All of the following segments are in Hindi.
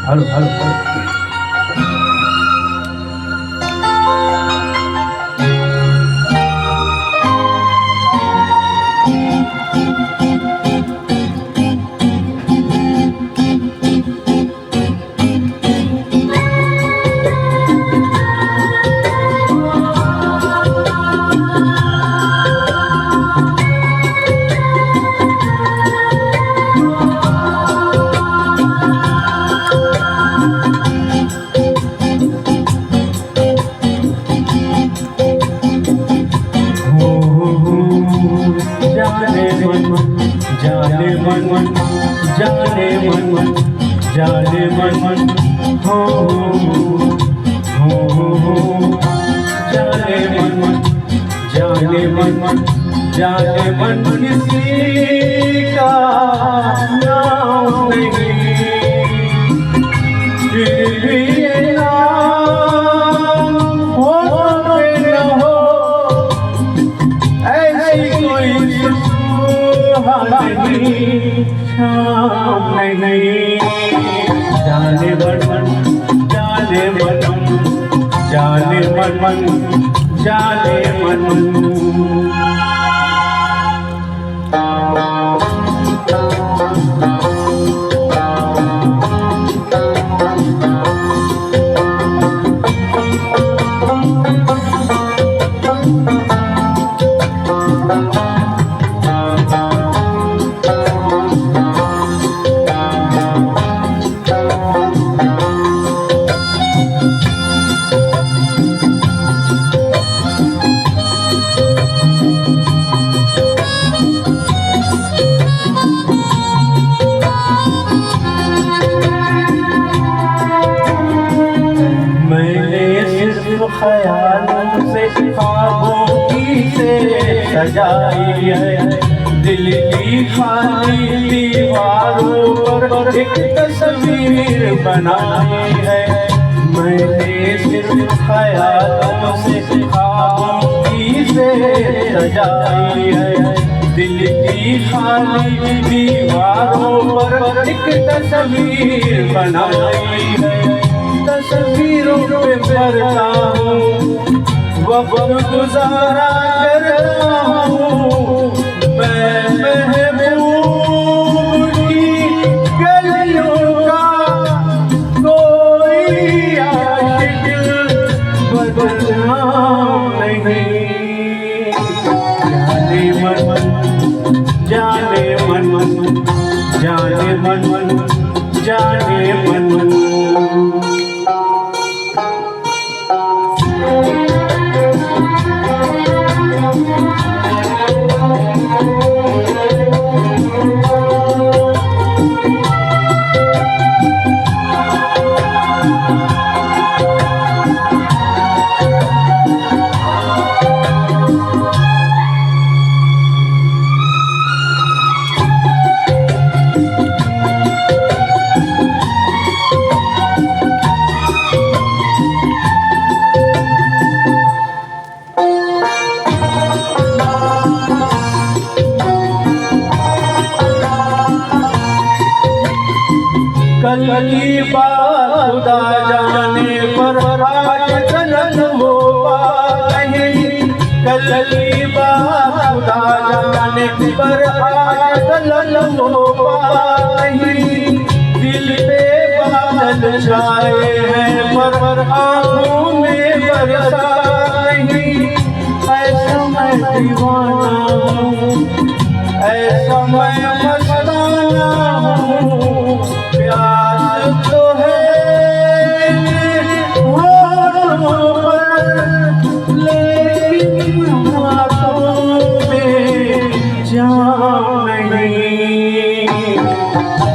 Hello hello hello. जाने मन जाने मन जाने मन हो जाने मन जाने मन जाने मन किसी का नाम नहीं फिर भी ये नाम हो न हो ऐसी कोई शाम नहीं जाने मन जाने मन जाने मन जाने मन ख्यालों से ख्वाबों की से सजाई है दिल की खाली दीवारों पर एक तस्वीर बनाई है मैंने सिर्फ ख्यालों से ख्वाबों की से सजाई है दिल की खाली दीवारों पर एक तस्वीर बनाई है तस्वीरों पे पढ़ता हूँ वक्त गुजारा करता हूँ मैं महबूब की गलियों का कोई आशिक बदलना नहीं जाने मन जाने मन जाने मन जाने मन कल की बात खुदा जाने पर आज जन्म हो नहीं कल की बात खुदा जाने पर आज जन्म हो नहीं दिल पे बादल छाए हैं पर आँखों में बरसा नहीं ऐसा मैं दीवाना हूँ ऐसा मैं मस्ताना हूँ प्यास तो है होठों पर लेकिन आँखों में जान नहीं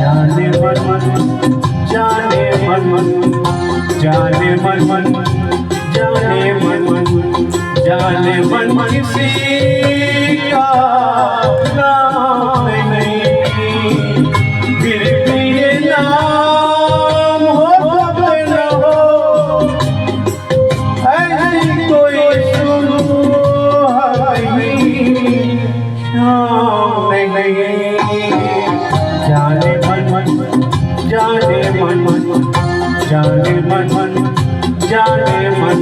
जाने मन जाने मन जाने मन जाने मन जाने मन किसी का नाम नहीं फिर भी ये नाम हो न हो ऐसी कोई सुलह नहीं शाम नहीं जाने मन जाने जाने मन जाने मन